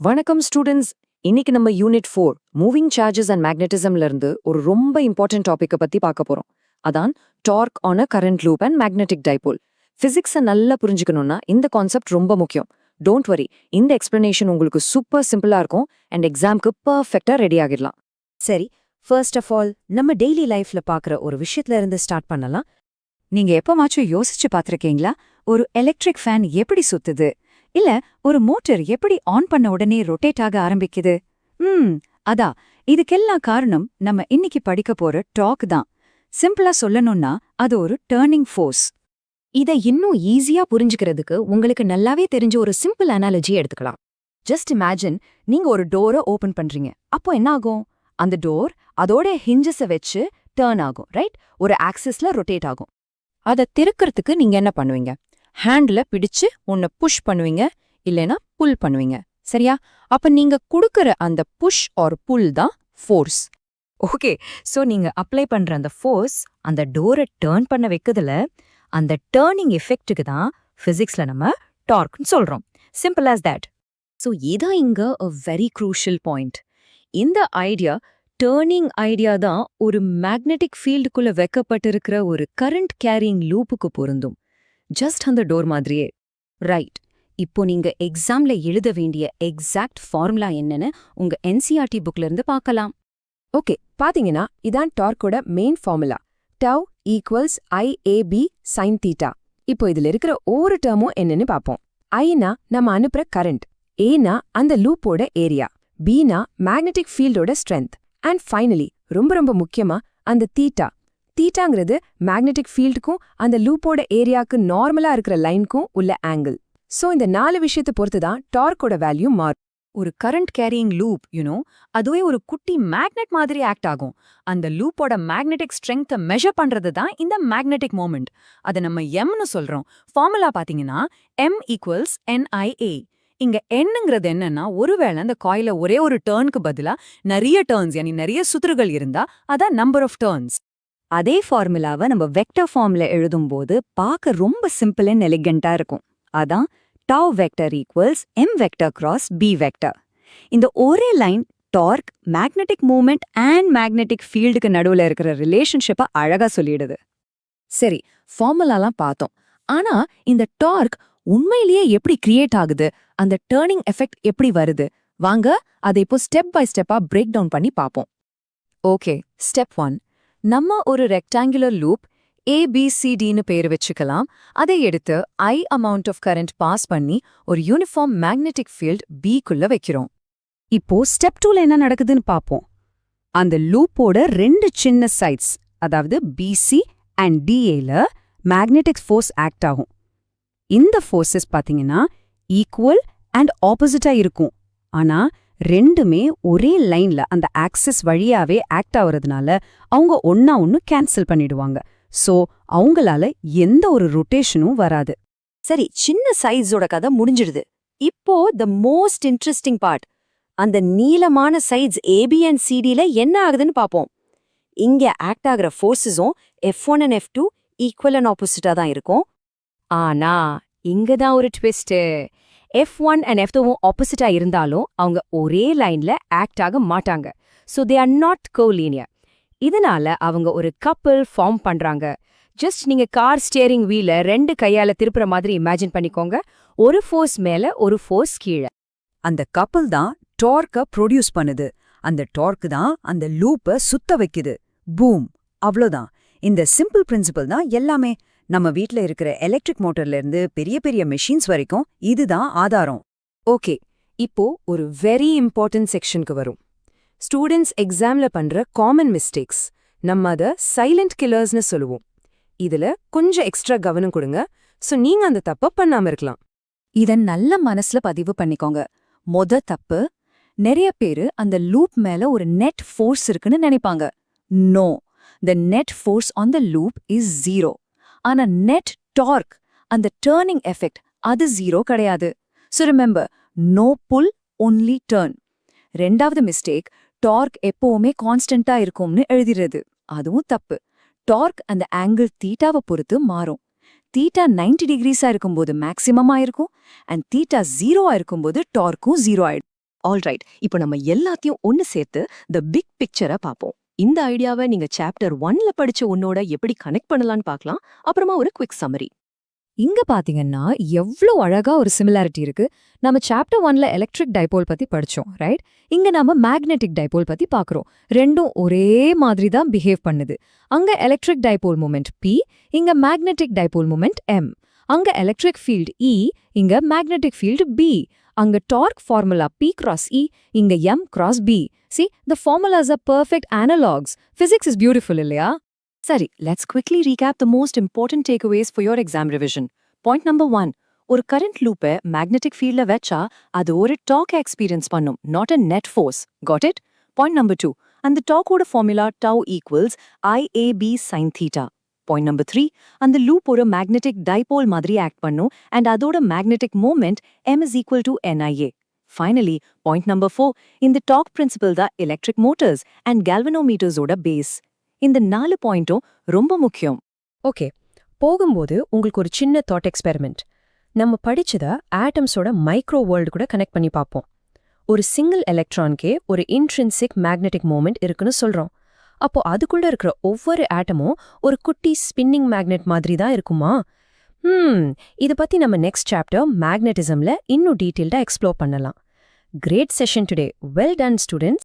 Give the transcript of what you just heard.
வணக்கம் ஸ்டூடெண்ட்ஸ். இன்னைக்கு நம்ம யூனிட் 4 மூவிங் சார்ஜஸ் அண்ட் மேக்னெட்டிசம்ல இருந்து ஒரு ரொம்ப இம்பார்ட்டன்ட் டாபிக்கை பத்தி பார்க்க போறோம். அதான் torque on a current loop and magnetic dipole. பிசிக்ஸை நல்லா புரிஞ்சுக்கணும்னா இந்த கான்செப்ட் ரொம்ப முக்கியம். டோன்ட் வரி, இந்த எக்ஸ்பிளனேஷன் உங்களுக்கு சூப்பர் சிம்பிளா இருக்கும் அண்ட் எக்ஸாம்க்கு பர்ஃபெக்டா ரெடி ஆகிடலாம். சரி, ஃபர்ஸ்ட் ஆஃப் ஆல் நம்ம டெய்லி லைஃப்ல பார்க்குற ஒரு விஷயத்துல இருந்து ஸ்டார்ட் பண்ணலாம். நீங்க எப்பமாச்சும் யோசிச்சு பார்த்திருக்கீங்களா? ஒரு எலக்ட்ரிக் ஃபேன் எப்படி சுத்துது, இல்ல ஒரு மோட்டர் எப்படி ஆன் பண்ண உடனே ரொட்டேட் ஆக ஆரம்பிக்குது? அதான், இதுக்கெல்லாம் காரணம் நம்ம இன்னைக்கு படிக்க போற டார்க் தான். சிம்பிளா சொல்லணும்னா அது ஒரு டர்னிங் ஃபோர்ஸ். இதை இன்னும் ஈஸியா புரிஞ்சுக்கிறதுக்கு உங்களுக்கு நல்லாவே தெரிஞ்ச ஒரு சிம்பிள் அனாலஜி எடுத்துக்கலாம். ஜஸ்ட் இமேஜின், நீங்க ஒரு டோரை ஓபன் பண்றீங்க. அப்போ என்ன ஆகும்? அந்த டோர் அதோட ஹிஞ்சஸை வச்சு டர்ன் ஆகும், ரைட்? ஒரு ஆக்சிஸ்ல ரொட்டேட் ஆகும். அதை திறக்கிறதுக்கு நீங்க என்ன பண்ணுவீங்க? ஹேண்ட்ல பிடிச்சு ஒன்னு புஷ் பண்ணுவீங்க, இல்லைனா புல் பண்ணுவீங்க, சரியா? அப்ப நீங்க கொடுக்கற அந்த புஷ் ஆர் புல் தான் ஃபோர்ஸ். ஓகே, சோ நீங்க அப்ளை பண்ற அந்த ஃபோர்ஸ் அந்த டோரை டர்ன் பண்ண வைக்கிறதுல அந்த டர்னிங் எஃபெக்ட்டுக்கு தான் பிசிக்ஸ்ல நம்ம டார்க்னு சொல்றோம். Simple as that. ஸோ இதான் இங்க a வெரி crucial பாயிண்ட். இந்த ஐடியா, டர்னிங் ஐடியா தான் ஒரு மேக்னெட்டிக் ஃபீல்டுக்குள்ள வைக்கப்பட்டிருக்கிற ஒரு கரண்ட் கேரியிங் லூப்புக்கு பொருந்தும். ஜஸ்ட் அந்த டோர் மாதிரியே. ரைட், இப்போ நீங்க எக்ஸாம்ல எழுத வேண்டிய எக்ஸாக்ட் ஃபார்முலா என்னன்னு உங்க என்சிஆர்டி புக்ல இருந்து பார்க்கலாம். ஓகே, பாத்தீங்கன்னா இதான் டார்க்கோட main formula. Tau equals IAB sin theta. இப்போ இதுல இருக்கிற ஒவ்வொரு டேர்மும் என்னன்னு பார்ப்போம். ஐனா நம்ம அனுப்புற கரண்ட், ஏனா அந்த லூப்போட ஏரியா, பீனா மேக்னெட்டிக் ஃபீல்டோட ஸ்ட்ரென்த், அண்ட் ஃபைனலி ரொம்ப ரொம்ப முக்கியமா அந்த தீட்டா. தீட்டாங்கிறது மேக்னெட்டிக் ஃபீல்டுக்கும் அந்த லூப்போட ஏரியாவுக்கு நார்மலா இருக்கிற லைனுக்கும் உள்ள ஆங்கிள். சோ இந்த 4 விஷயத்தை பொறுத்து தான் டார்க்கோட வேல்யூ மாறும். ஒரு கரண்ட் கேரியிங் லூப், அதுவே ஒரு குட்டி மேக்னெட் மாதிரி ஆக்ட் ஆகும். அந்த லூப்போட மேக்னெட்டிக் ஸ்ட்ரெங்த்தை மெஷர் பண்றது தான் இந்த மேக்னெட்டிக் மோமெண்ட். அதை நம்ம எம்னு சொல்றோம். ஃபார்முலா பாத்தீங்கன்னா M ஈக்குவல்ஸ் NIA. இங்க என்னங்கிறது என்னன்னா, ஒருவேளை அந்த காயில ஒரே ஒரு டர்னுக்கு பதிலா நிறைய டர்ன்ஸ், நிறைய சுற்றுகள் இருந்தா அதான் நம்பர் ஆஃப் டர்ன்ஸ். அதே ஃபார்முலாவை நம்ம வெக்டர் ஃபார்ம்ல எழுதும்போது பார்க்க ரொம்ப சிம்பிள் அண்ட் எலிகண்டா இருக்கும். அதான் tau vector equals M vector cross B vector. இந்த ஒரே line torque, magnetic moment and magnetic ஃபீல்டுக்கு நடுவுல இருக்கிற ரிலேஷன்ஷிப்பை அழகா சொல்லிடுது. சரி, ஃபார்முலாலாம் பார்த்தோம். ஆனா இந்த டார்க் உண்மையிலேயே எப்படி கிரியேட் ஆகுது, அந்த டர்னிங் எஃபெக்ட் எப்படி வருது? வாங்க அதை இப்போ ஸ்டெப் பை ஸ்டெப்பா பிரேக் டவுன் பண்ணி பார்ப்போம். Okay, step 1. நம்ம ஒரு ரெக்டாங்குலர் லூப் ABCDன்னு பேர் வச்சுக்கலாம். அதை எடுத்து I amount of current pass பண்ணி ஒரு யூனிஃபார்ம் மேக்னெட்டிக் ஃபீல்ட் Bக்குள்ள வைக்கிறோம். இப்போ ஸ்டெப் 2ல என்ன நடக்குதுன்னு பார்ப்போம். அந்த லூப்போட 2 சின்ன சைட்ஸ், அதாவது BC அண்ட் DAல மேக்னெட்டிக் ஃபோர்ஸ் ஆக்ட் ஆகும். இந்த ஃபோர்ஸஸ் பாத்தீங்கன்னா ஈக்குவல் அண்ட் ஆப்போசிட்டா இருக்கும். ஆனா ரெண்டுமே ஒரே லைன்ல அந்த ஆக்சிஸ் வழியாவே ஆக்ட் ஆகுறதுனால அவங்க ஒன்னா ஒன்னு கேன்சல் பண்ணிடுவாங்க. சோ அவங்களால எந்த ஒரு ரொட்டேஷனும் வராது. சரி, சின்ன சைஸோட கதை முடிஞ்சிடுது. இப்போ த மோஸ்ட் இன்ட்ரெஸ்டிங் பார்ட், அந்த நீளமான சைட்ஸ் AB அண்ட் CDல என்ன ஆகுதுன்னு பாப்போம். இங்க ஆக்ட் ஆகுற ஃபோர்ஸஸும் F1 and F2 equal and ஆப்போசிட்டா தான் இருக்கும். ஆனா இங்கதான் ஒரு ட்விஸ்ட். F1 அண்ட் F2வும் ஆப்போசிட்டா இருந்தாலும் அவங்க ஒரே லைன்ல ஆக்ட் ஆக மாட்டாங்க. So they are not collinear. இதனால அவங்க ஒரு கப்பிள் ஃபார்ம் பண்றாங்க. ஜஸ்ட் நீங்க கார் ஸ்டியரிங் வீல 2 கையால திருப்புற மாதிரி இமேஜின் பண்ணிக்கோங்க. ஒரு ஃபோர்ஸ் மேல ஒரு ஃபோர்ஸ் கீழே. அந்த கப்பிள் தான் டார்க்க ப்ரொடியூஸ் பண்ணுது. அந்த டார்க் தான் அந்த லூப்பை சுத்த வைக்குது. பூம், அவ்வளோதான். இந்த சிம்பிள் பிரின்சிபல் தான் எல்லாமே. நம்ம வீட்ல இருக்கிற எலக்ட்ரிக் மோட்டர்ல இருந்து பெரிய பெரிய மெஷின்ஸ் வரைக்கும் இதுதான் ஆதாரம். ஓகே, இப்போ ஒரு வெரி இம்பார்ட்டன்ட் செக்ஷனுக்கு வரும். ஸ்டூடெண்ட்ஸ் எக்ஸாம்ல பண்ற காமன் மிஸ்டேக்ஸ். நம்ம அதை சைலண்ட் கில்லர்ஸ்னு சொல்லுவோம். இதுல கொஞ்சம் எக்ஸ்ட்ரா கவனம் கொடுங்க, சோ நீங்க அந்த தப்ப பண்ணாம இருக்கலாம். இத நல்ல மனசுல பதிவு பண்ணிக்கோங்க. தப்பு, நிறைய பேரு அந்த லூப் மேல ஒரு நெட் ஃபோர்ஸ் இருக்குன்னு நினைப்பாங்க. No, the net force on the loop is 0. ஆனா net torque, அந்த turning effect, அது 0 கிடையாது. So remember, no pull, only turn. ரெண்டாவது மிஸ்டேக், டார்க் எப்பவுமே கான்ஸ்டன்டா இருக்கும்னு எழுதிடுறது. அதுவும் தப்பு. டார்க் அந்த ஆங்கிள் தீட்டாவை பொறுத்து மாறும். தீட்டா 90 டிகிரிஸா இருக்கும்போது மேக்சிமமா இருக்கும், அண்ட் தீட்டா 0 இருக்கும்போது டார்க்கும் 0 ஆயிடும். ஆல்ரைட், இப்போ நம்ம எல்லாத்தையும் ஒன்னு சேர்த்து தி பிக் பிக்சரை பார்ப்போம். இந்த ஐடியாவை நீங்க சாப்டர் 1ல படிச்ச உன்னோட எப்படி கனெக்ட் பண்ணலாம்னு பார்க்கலாம். அப்புறமா ஒரு குவிக் சம்மரி. இங்க பாத்தீங்கன்னா எவ்ளோ அழகா ஒரு சிமிலாரிட்டி இருக்கு. நம்ம சாப்டர் 1ல எலக்ட்ரிக் டைபோல் பத்தி படிச்சோம், ரைட்? இங்க நாம மேக்னெட்டிக் டைபோல் பத்தி பாக்குறோம். ரெண்டும் ஒரே மாதிரி தான் பிஹேவ் பண்ணுது. அங்க எலக்ட்ரிக் டைபோல் மொமெண்ட் P, இங்க மேக்னெட்டிக் டைபோல் மொமெண்ட் M. அங்க எலக்ட்ரிக் ஃபீல்ட் E, இங்க மேக்னெட்டிக் ஃபீல்ட் B. அங்க torque formula P cross E, இங்க M cross B. See, the formulas are perfect analogs. Physics is beautiful, இல்லையா? சரி, let's quickly recap the most important takeaways for your exam revision. Point number 1. ஒரு current loop magnetic fieldல வச்சா அது ஒரு torque experience பண்ணும், not a net force. Got it? Point number 2. அந்த torqueோட formula tau equals IAB sin theta. Point number 3. அந்த loop ஒரு magnetic dipole மாதிரி act பண்ணும் and அதோட magnetic moment M is equal to NIA. Finally, point number 4. இந்த torque principle தான் electric motors and galvanometers ஓட base. இந்த 4 பாயிண்ட்டும் ரொம்ப முக்கியம். ஓகே, போகும்போது உங்களுக்கு ஒரு சின்ன தாட் எக்ஸ்பெரிமெண்ட். நம்ம படிச்சத ஆட்டம்ஸோட மைக்ரோ வேர்ல்டு கூட கனெக்ட் பண்ணி பார்ப்போம். ஒரு சிங்கிள் எலக்ட்ரான்கே ஒரு இன்ட்ரின்சிக் மேக்னெட்டிக் மூமெண்ட் இருக்குன்னு சொல்றோம். அப்போ அதுக்குள்ள இருக்கிற ஒவ்வொரு ஆட்டமும் ஒரு குட்டி ஸ்பின்னிங் மேக்னெட் மாதிரி தான் இருக்குமா? இத பத்தி நம்ம நெக்ஸ்ட் சாப்டர் மேக்னெட்டிசம்ல இன்னும் டீட்டெயில்டா எக்ஸ்ப்ளோர் பண்ணலாம். Great session today. Well done students.